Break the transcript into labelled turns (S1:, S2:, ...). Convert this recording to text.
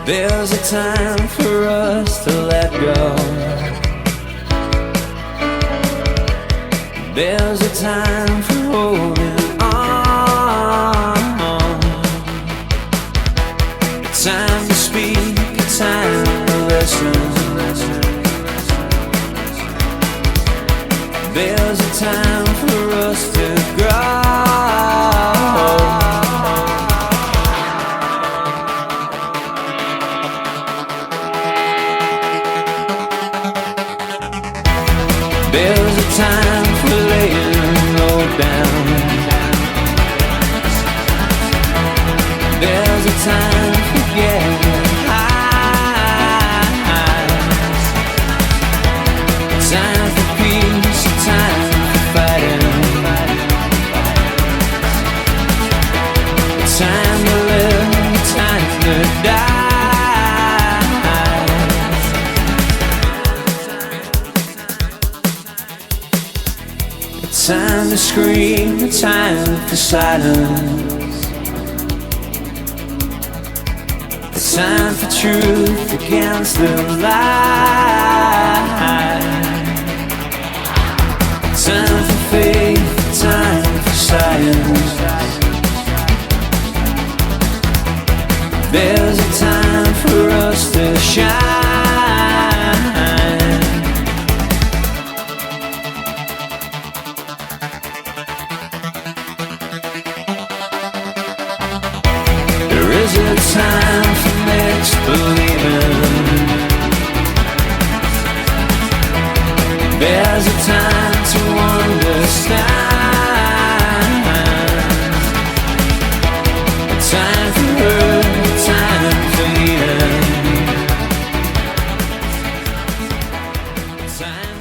S1: There's a time for us to let go. There's a time for holding on. A time to speak, a time to listen. There's a time for us to grow. There's a time for laying low down. There's a time for getting high. A time for peace, a time for fighting. A time to live, a time to die. Time to scream, a time for silence. A time for truth against the lie. A time for faith, a time for science. There's a time for us to shine. There's a time for mixed believing. There's a time to understand. A time for hurt, a time for healing. A time